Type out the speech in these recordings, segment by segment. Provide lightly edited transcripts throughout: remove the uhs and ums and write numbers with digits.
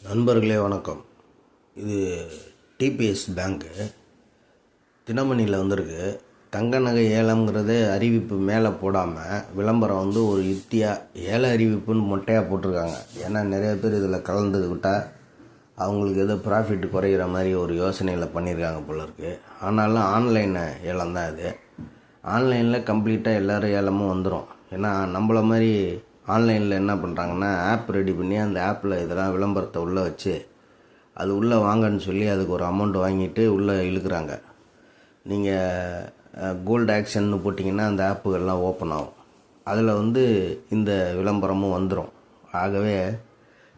நண்பர்களே வணக்கம். இது டிபிஎஸ் பேங்க்கு தினமணியில் வந்திருக்கு. தங்க நகை ஏலம்ங்கிறதே அறிவிப்பு மேலே போடாமல் விளம்பரம் ஒரு யுத்தியாக ஏல அறிவிப்புன்னு மொட்டையாக போட்டிருக்காங்க. ஏன்னா நிறைய பேர் இதில் கலந்துக்கிட்டால் அவங்களுக்கு ஏதோ ப்ராஃபிட் குறைகிற மாதிரி ஒரு யோசனையில் பண்ணியிருக்காங்க போல இருக்குது. ஆனாலும் ஆன்லைன் ஏலம் தான் இது. ஆன்லைனில் கம்ப்ளீட்டாக எல்லோரும் ஏலமும் வந்துடும். ஏன்னா நம்மள மாதிரி ஆன்லைனில் என்ன பண்ணுறாங்கன்னா ஆப் ரெடி பண்ணி அந்த ஆப்பில் இதெல்லாம் விளம்பரத்தை உள்ளே வச்சு அது உள்ளே வாங்கன்னு சொல்லி அதுக்கு ஒரு அமௌண்ட் வாங்கிட்டு உள்ளே இழுக்கிறாங்க. நீங்கள் கோல்டு ஆக்ஷன்னு போட்டிங்கன்னா அந்த ஆப்புகள்லாம் ஓப்பன் ஆகும். அதில் இந்த விளம்பரமும் வந்துடும். ஆகவே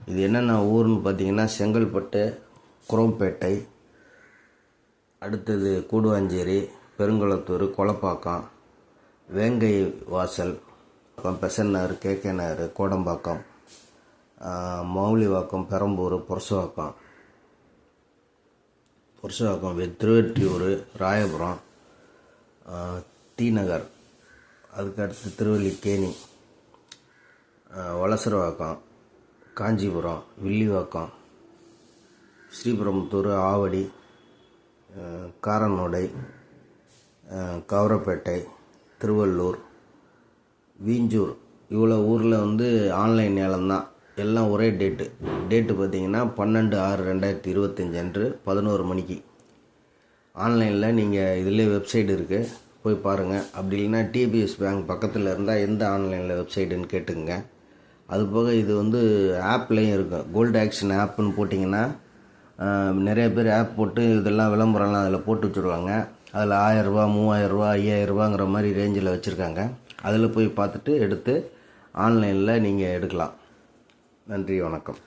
இது என்னென்ன ஊர்னு பார்த்தீங்கன்னா செங்கல்பட்டு, குரோம்பேட்டை, அடுத்தது கூடுவாஞ்சேரி, பெருங்குளத்தூர், கொளப்பாக்கம், வேங்கை வாசல், பெசன்னார், கேகே நகர், கோடம்பாக்கம், மௌலிவாக்கம், பெரம்பூர், புரசவாக்கம், திருவெற்றியூர், ராயபுரம், டி நகர், அதுக்கடுத்து திருவல்லிக்கேணி, வலசரவாக்கம், காஞ்சிபுரம், வில்லிவாக்கம், ஸ்ரீபெரும்புத்தூர், ஆவடி, காரனோடை, கவரப்பேட்டை, திருவள்ளூர், வீஞ்சூர், இவ்வளோ ஊரில் ஆன்லைன் ஏலம் தான். எல்லாம் ஒரே டேட்டு பார்த்திங்கன்னா 12/6/2025 அன்று 11 மணிக்கு. ஆன்லைனில் நீங்கள் இதிலே வெப்சைட் இருக்குது, போய் பாருங்கள். அப்படி இல்லைன்னா டிபிஎஸ் பேங்க் பக்கத்தில் இருந்தால் எந்த ஆன்லைனில் வெப்சைட்டுன்னு கேட்டுக்குங்க. அதுபோக இது ஆப்லேயும் இருக்கும். கோல்டு ஆக்ஷன் ஆப்புன்னு போட்டிங்கன்னா நிறைய பேர் ஆப் போட்டு இதெல்லாம் விளம்பரம்லாம் அதில் போட்டு வச்சுருவாங்க. அதில் 1000 ரூபா, 3000 ரூபா, 5000 ரூபாங்கிற மாதிரி ரேஞ்சில் வச்சுருக்காங்க. அதில் போய் பார்த்துட்டு எடுத்து ஆன்லைனில் நீங்கள் எடுக்கலாம். நன்றி, வணக்கம்.